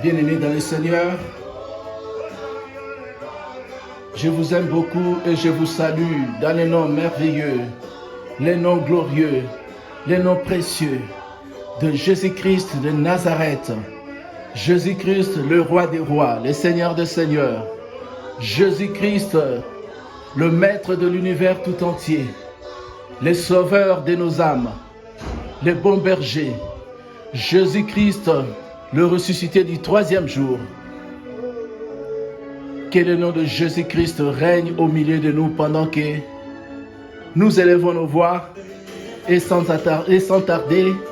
Bien-aimés dans le Seigneur, je vous aime beaucoup et je vous salue dans les noms merveilleux, les noms glorieux, les noms précieux de Jésus-Christ de Nazareth. Jésus-Christ, le roi des rois, le Seigneur des seigneurs. Jésus-Christ, le maître de l'univers tout entier, le sauveur de nos âmes, le bon berger. Jésus-Christ, le ressuscité du troisième jour. Que le nom de Jésus-Christ règne au milieu de nous pendant que nous élevons nos voix et sans tarder,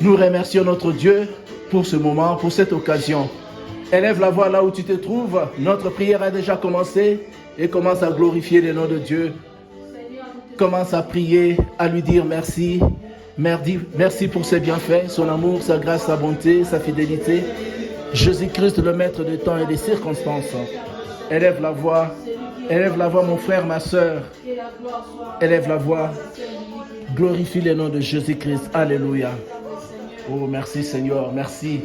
nous remercions notre Dieu pour ce moment, pour cette occasion. Élève la voix là où tu te trouves. Notre prière a déjà commencé et commence à glorifier le nom de Dieu. Commence à prier, à lui dire merci. Merci pour ses bienfaits, son amour, sa grâce, sa bonté, sa fidélité. Jésus-Christ, le maître des temps et des circonstances. Élève la voix mon frère, ma soeur. Élève la voix. Glorifie le nom de Jésus-Christ. Alléluia. Oh, merci Seigneur, merci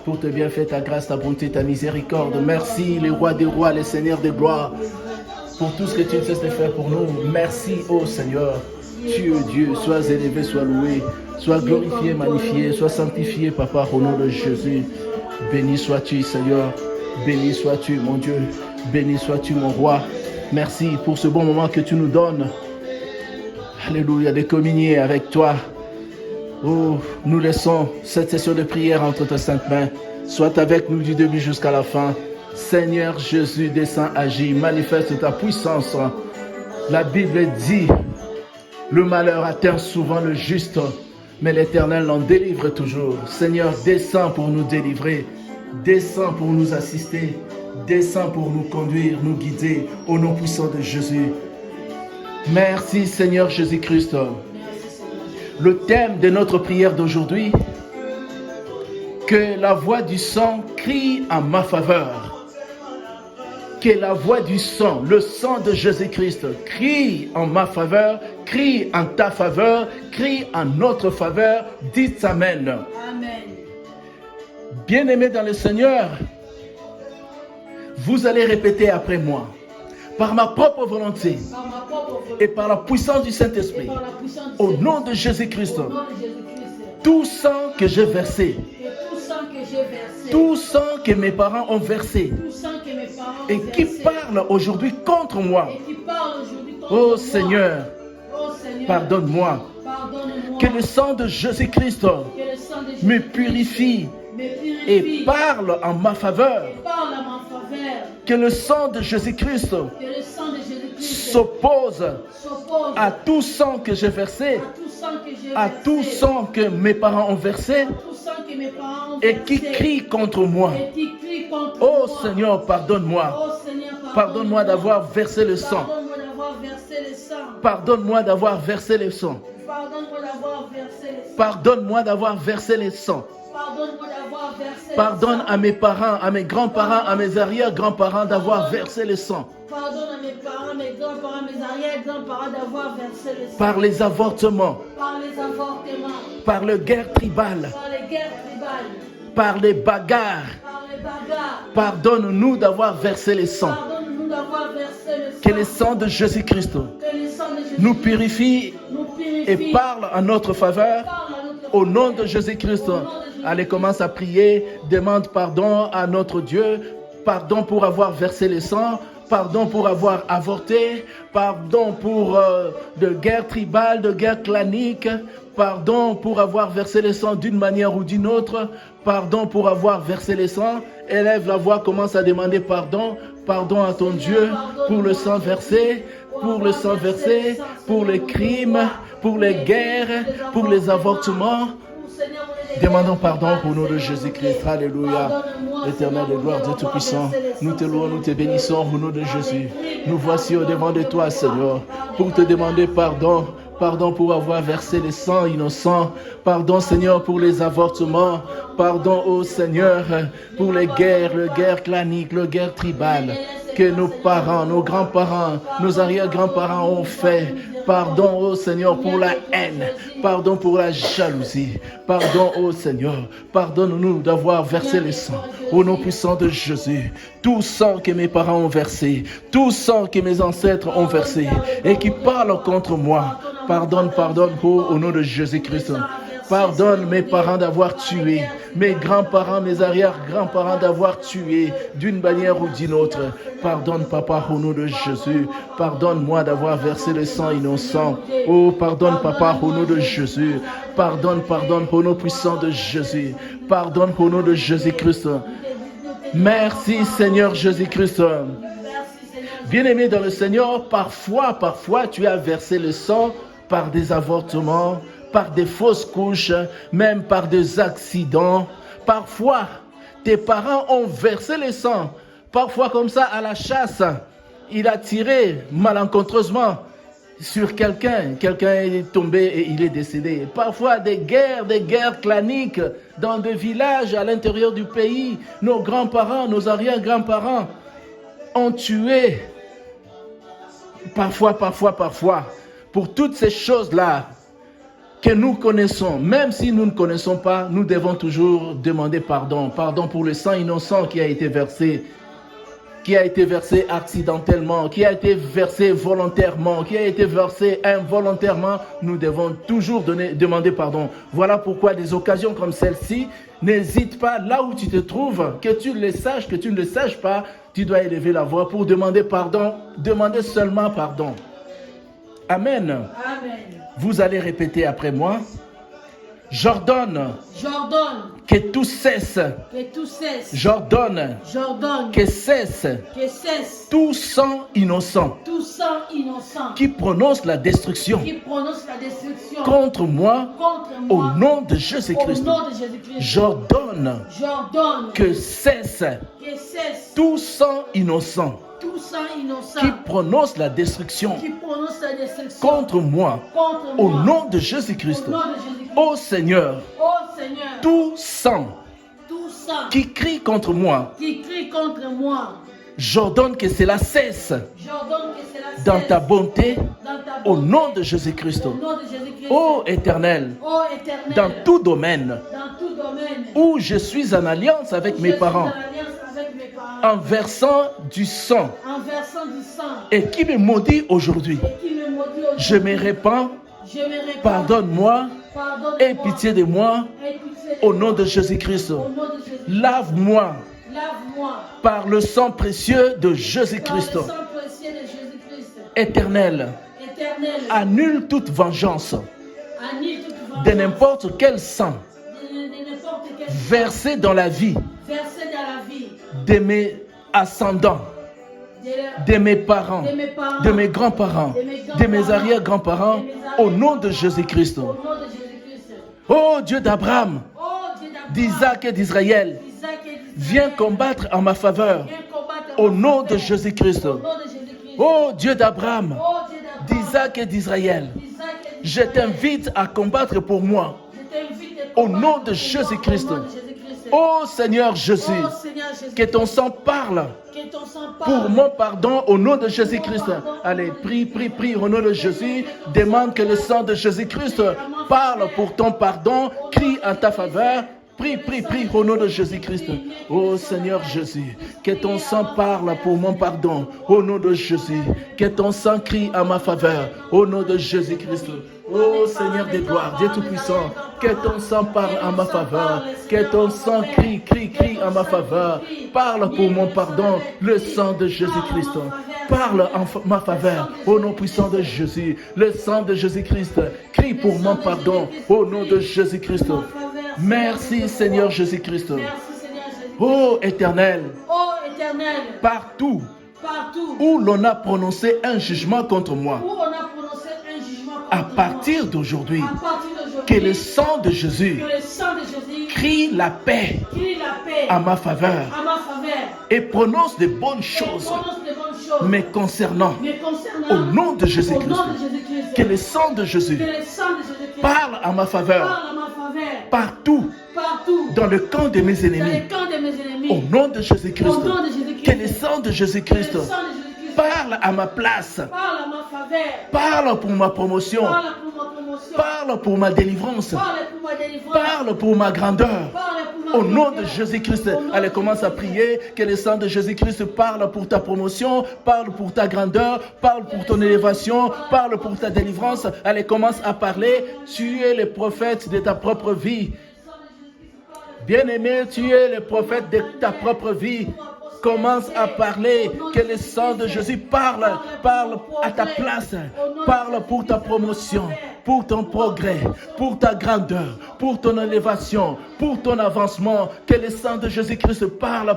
pour tes bienfaits, ta grâce, ta bonté, ta miséricorde. Merci, les rois des rois, les seigneurs des gloires, pour tout ce que tu ne cesses de faire pour nous. Merci, oh Seigneur. Tu es Dieu, sois élevé, sois loué, sois glorifié, magnifié, sois sanctifié, Papa, au nom de Jésus. Béni sois-tu, Seigneur. Béni sois-tu, mon Dieu. Béni sois-tu, mon roi. Merci pour ce bon moment que tu nous donnes. Alléluia, de communier avec toi. Oh, nous laissons cette session de prière entre tes saintes mains. Sois avec nous du début jusqu'à la fin. Seigneur Jésus, descends, agis, manifeste ta puissance. La Bible dit, le malheur atteint souvent le juste, mais l'Éternel l'en délivre toujours. Seigneur, descends pour nous délivrer, descends pour nous assister, descends pour nous conduire, nous guider, au nom puissant de Jésus. Merci Seigneur Jésus-Christ. Le thème de notre prière d'aujourd'hui, que la voix du sang crie en ma faveur. Que la voix du sang, le sang de Jésus-Christ, crie en ma faveur, crie en ta faveur, crie en notre faveur. Dites Amen. Amen. Bien-aimés dans le Seigneur, vous allez répéter après moi. Par ma propre volonté et par la puissance du Saint-Esprit, au nom de Jésus-Christ, tout sang que j'ai versé, tout sang que mes parents ont versé et qui parle aujourd'hui contre moi, oh Seigneur, pardonne-moi. Que le sang de Jésus-Christ me purifie et parle en ma faveur. Que le sang de Jésus-Christ s'oppose à tout sang que j'ai versé, à tout sang que mes parents ont versé et qui crie contre moi. Oh Seigneur, pardonne-moi. Pardonne-moi d'avoir versé le sang. Pardonne-moi d'avoir versé le sang. Pardonne-moi d'avoir versé le sang. Pardonne à mes parents, à mes grands-parents, à mes arrière-grands-parents d'avoir versé le sang. Pardonne à mes parents, mes grands-parents, mes arrière-grands-parents d'avoir versé le sang. Par les avortements. Par les avortements. Par les guerres tribales. Par les guerres tribales. Par les bagarres. Par les bagarres. Pardonne-nous d'avoir versé le sang. Pardonne-nous d'avoir versé le sang. Que le sang de Jésus-Christ nous purifie et parle en notre faveur. Au nom de Jésus-Christ. Allez, commence à prier. Demande pardon à notre Dieu. Pardon pour avoir versé le sang. Pardon pour avoir avorté. Pardon pour de guerre tribale, de guerre clanique. Pardon pour avoir versé le sang d'une manière ou d'une autre. Pardon pour avoir versé le sang. Élève la voix, commence à demander pardon. Pardon à ton Dieu pour le sang versé. Pour le sang versé, pour les crimes, pour les guerres, pour les avortements. Demandons pardon pour nous de Jésus-Christ. Alléluia. Éternel de gloire, Dieu Tout-Puissant, nous te louons, nous te bénissons au nom de Jésus. Nous voici au devant de toi, Seigneur, pour te demander pardon. Pardon pour avoir versé le sang innocent. Pardon, Seigneur, pour les avortements. Pardon, oh Seigneur, pour les guerres claniques, les guerres tribales. que nos parents, nos grands-parents, nos arrière-grands-parents ont fait. Pardon, ô Seigneur, pour la haine. Pardon pour la jalousie. Pardon, ô Seigneur. Pardonne-nous d'avoir versé le sang. Au nom puissant de Jésus. Tout sang que mes parents ont versé. Tout sang que mes ancêtres ont versé. Et qui parle contre moi. Pardonne, au nom de Jésus-Christ. Pardonne mes parents d'avoir tué, mes grands-parents, mes arrière-grands-parents d'avoir tué d'une manière ou d'une autre. Pardonne, Papa, au nom de Jésus. Pardonne-moi d'avoir versé le sang innocent. Oh, pardonne, Papa, au nom de Jésus. Pardonne, au nom puissant de Jésus. Pardonne, au nom de Jésus-Christ. Merci, Seigneur Jésus-Christ. Bien-aimé dans le Seigneur, parfois, tu as versé le sang par des avortements, par des fausses couches, même par des accidents. Parfois, tes parents ont versé le sang. Parfois, comme ça, à la chasse, il a tiré malencontreusement sur quelqu'un. Quelqu'un est tombé et il est décédé. Parfois, des guerres claniques dans des villages à l'intérieur du pays. Nos grands-parents, nos arrière-grands-parents ont tué. Parfois. Pour toutes ces choses-là, que nous connaissons, même si nous ne connaissons pas, nous devons toujours demander pardon. Pardon pour le sang innocent qui a été versé accidentellement, qui a été versé volontairement, qui a été versé involontairement. Nous devons toujours demander pardon. Voilà pourquoi des occasions comme celle-ci, n'hésite pas là où tu te trouves, que tu le saches, que tu ne le saches pas, tu dois élever la voix pour demander pardon. Demandez seulement pardon. Amen. Amen. Vous allez répéter après moi. J'ordonne que tout cesse. J'ordonne que cesse tout sang innocent qui prononce la destruction contre moi au nom de Jésus-Christ. J'ordonne que cesse tout sang innocent qui prononce la destruction contre moi au nom de Jésus-Christ. Ô Seigneur, tout sang qui crie contre moi, j'ordonne que cela cesse dans ta bonté au nom de Jésus-Christ. Ô Éternel, dans tout domaine où je suis en alliance avec mes parents, en versant du sang et qui me maudit aujourd'hui, je me répands, pardonne-moi, aie pitié de moi au nom de Jésus-Christ. Lave-moi par le sang précieux de Jésus-Christ. Éternel, annule toute vengeance de n'importe quel sang versé dans la vie de mes ascendants, de mes parents, de mes grands-parents, de mes arrière-grands-parents, au nom de Jésus-Christ. Ô Dieu d'Abraham, d'Isaac et d'Israël, viens combattre en ma faveur, au nom de Jésus-Christ. Ô Dieu d'Abraham, d'Isaac et d'Israël, je t'invite à combattre pour moi, au nom de Jésus-Christ. Ô Seigneur Jésus, que ton sang parle pour mon pardon au nom de Jésus-Christ. Allez, prie au nom de Jésus. Demande que le sang de Jésus-Christ parle pour ton pardon. Crie en ta faveur. Prie au nom de Jésus-Christ. Ô Seigneur Jésus, que ton sang parle pour mon pardon au nom de Jésus. Que ton sang crie en ma faveur au nom de Jésus-Christ. Ô Seigneur des gloires, Dieu Tout-Puissant, que ton sang parle en ma faveur. Que ton sang crie en ma faveur. Parle pour mon pardon, le sang de Jésus-Christ. Parle en ma faveur, au nom puissant de Jésus. Le sang de Jésus-Christ crie pour mon pardon, au nom de Jésus-Christ. Merci Seigneur Jésus-Christ. Ô Éternel, partout où l'on a prononcé un jugement contre moi, à partir d'aujourd'hui, que le sang de Jésus crie la paix à ma faveur et prononce de bonnes choses me concernant au nom de Jésus-Christ. Que le sang de Jésus parle à ma faveur partout dans le camp de mes ennemis au nom de Jésus-Christ. Que le sang de Jésus-Christ parle à ma place. Parle à ma faveur. Parle pour ma promotion. Parle pour ma promotion. Parle pour ma délivrance. Parle pour ma délivrance. Parle pour ma grandeur. Parle pour ma Au nom grandeur. de Jésus-Christ, allez, commence à prier. Que le sang de Jésus-Christ parle pour ta promotion, parle pour ta grandeur, parle pour ton élévation, parle pour ta délivrance. Allez, commence à parler. Tu es le prophète de ta propre vie. Bien-aimé, tu es le prophète de ta propre vie. Commence à parler, que le sang de Jésus parle à ta place, parle pour ta promotion, pour ton progrès, pour ta grandeur, pour ton élévation, pour ton avancement. Que le sang de Jésus-Christ parle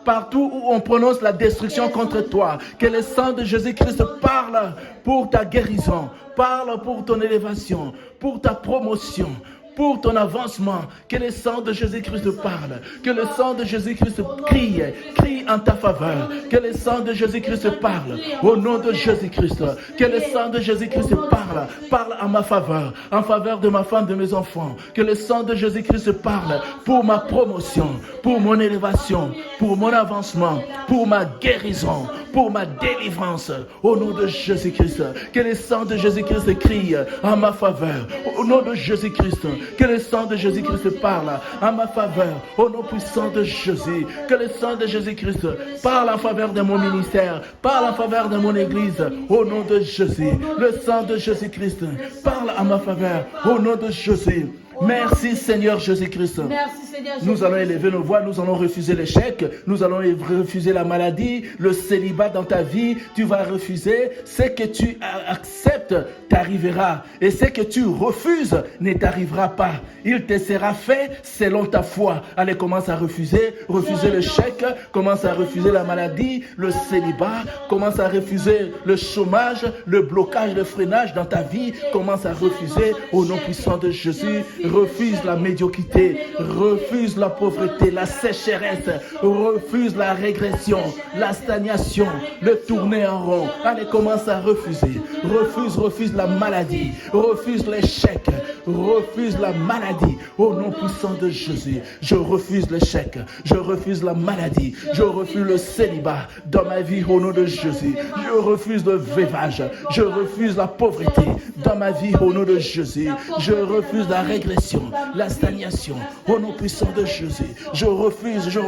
partout où on prononce la destruction contre toi. Que le sang de Jésus-Christ parle pour ta guérison, parle pour ton élévation, pour ta promotion, pour ton avancement. Que le sang de Jésus-Christ parle. Que le sang de Jésus-Christ crie en ta faveur. Que le sang de Jésus-Christ parle au nom de Jésus-Christ. Que le sang de Jésus-Christ parle à ma faveur, en faveur de ma femme, de mes enfants. Que le sang de Jésus-Christ parle pour ma promotion, pour mon élévation, pour mon avancement, pour ma guérison, pour ma délivrance. Au nom de Jésus-Christ. Que le sang de Jésus-Christ crie en ma faveur. Au nom de Jésus-Christ. Que le sang de Jésus-Christ parle en ma faveur, au nom puissant de Jésus. Que le sang de Jésus-Christ parle en faveur de mon ministère, parle en faveur de mon église, au nom de Jésus. Le sang de Jésus-Christ parle en ma faveur, au nom de Jésus. Merci Seigneur Jésus-Christ. Merci Seigneur Jésus. Nous allons élever nos voix, nous allons refuser l'échec, nous allons refuser la maladie, le célibat dans ta vie. Tu vas refuser. Ce que tu acceptes t'arrivera et ce que tu refuses ne t'arrivera pas. Il te sera fait selon ta foi. Allez, commence à refuser l'échec, commence à refuser la maladie, le célibat, commence à refuser le chômage, le blocage, le freinage dans ta vie. Commence à refuser au nom puissant de Jésus. Refuse la médiocrité, refuse la pauvreté, la sécheresse, refuse la régression, la stagnation, le tourner en rond. Allez, commence à refuser. Refuse la maladie, refuse l'échec, refuse la maladie. Au nom puissant de Jésus, je refuse l'échec, je refuse la maladie, je refuse le célibat dans ma vie au nom de Jésus. Je refuse le veuvage, je refuse la pauvreté dans ma vie au nom de Jésus. Je refuse la régression, la stagnation, au nom puissant de Jésus. Je refuse,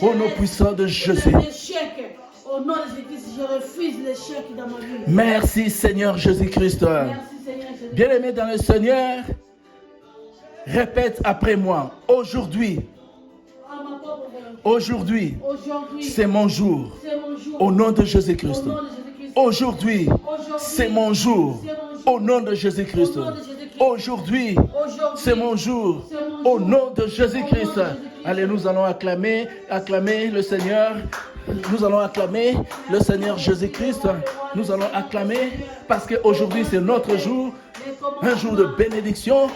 au nom puissant de Jésus. L'échec, au nom de Jésus-Christ, je refuse l'échec dans ma vie. Merci Seigneur Jésus-Christ. Merci Seigneur Jésus. Bien-aimé dans le Seigneur, répète après moi. Aujourd'hui, c'est mon jour. Au nom de Jésus-Christ. Aujourd'hui, c'est mon jour. Au nom de Jésus-Christ. Aujourd'hui, c'est mon jour. Au nom de Jésus-Christ. Allez, nous allons acclamer le Seigneur. Nous allons acclamer le Seigneur Jésus-Christ. Nous allons acclamer parce qu'aujourd'hui, c'est notre jour. Un jour de bénédiction.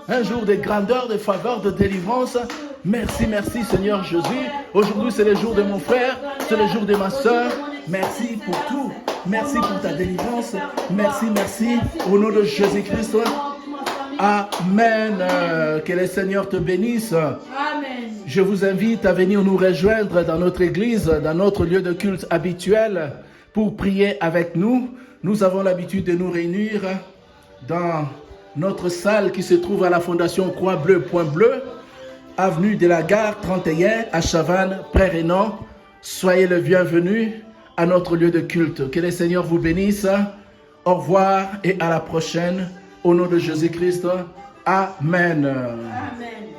Un jour de grandeur, de faveur, de délivrance. Merci Seigneur Jésus. Aujourd'hui, c'est le jour de mon frère. C'est le jour de ma soeur. Merci pour tout. Merci pour ta délivrance. Merci. Au nom de Jésus-Christ. Amen. Que le Seigneur te bénisse. Amen. Je vous invite à venir nous rejoindre dans notre église, dans notre lieu de culte habituel, pour prier avec nous. Nous avons l'habitude de nous réunir dans notre salle qui se trouve à la Fondation Croix-Bleue, Point Bleu, avenue de la Gare 31 à Chavannes, Prairie-Rénan. Soyez le bienvenu à notre lieu de culte. Que le Seigneur vous bénisse. Au revoir et à la prochaine. Au nom de Jésus-Christ. Amen. Amen.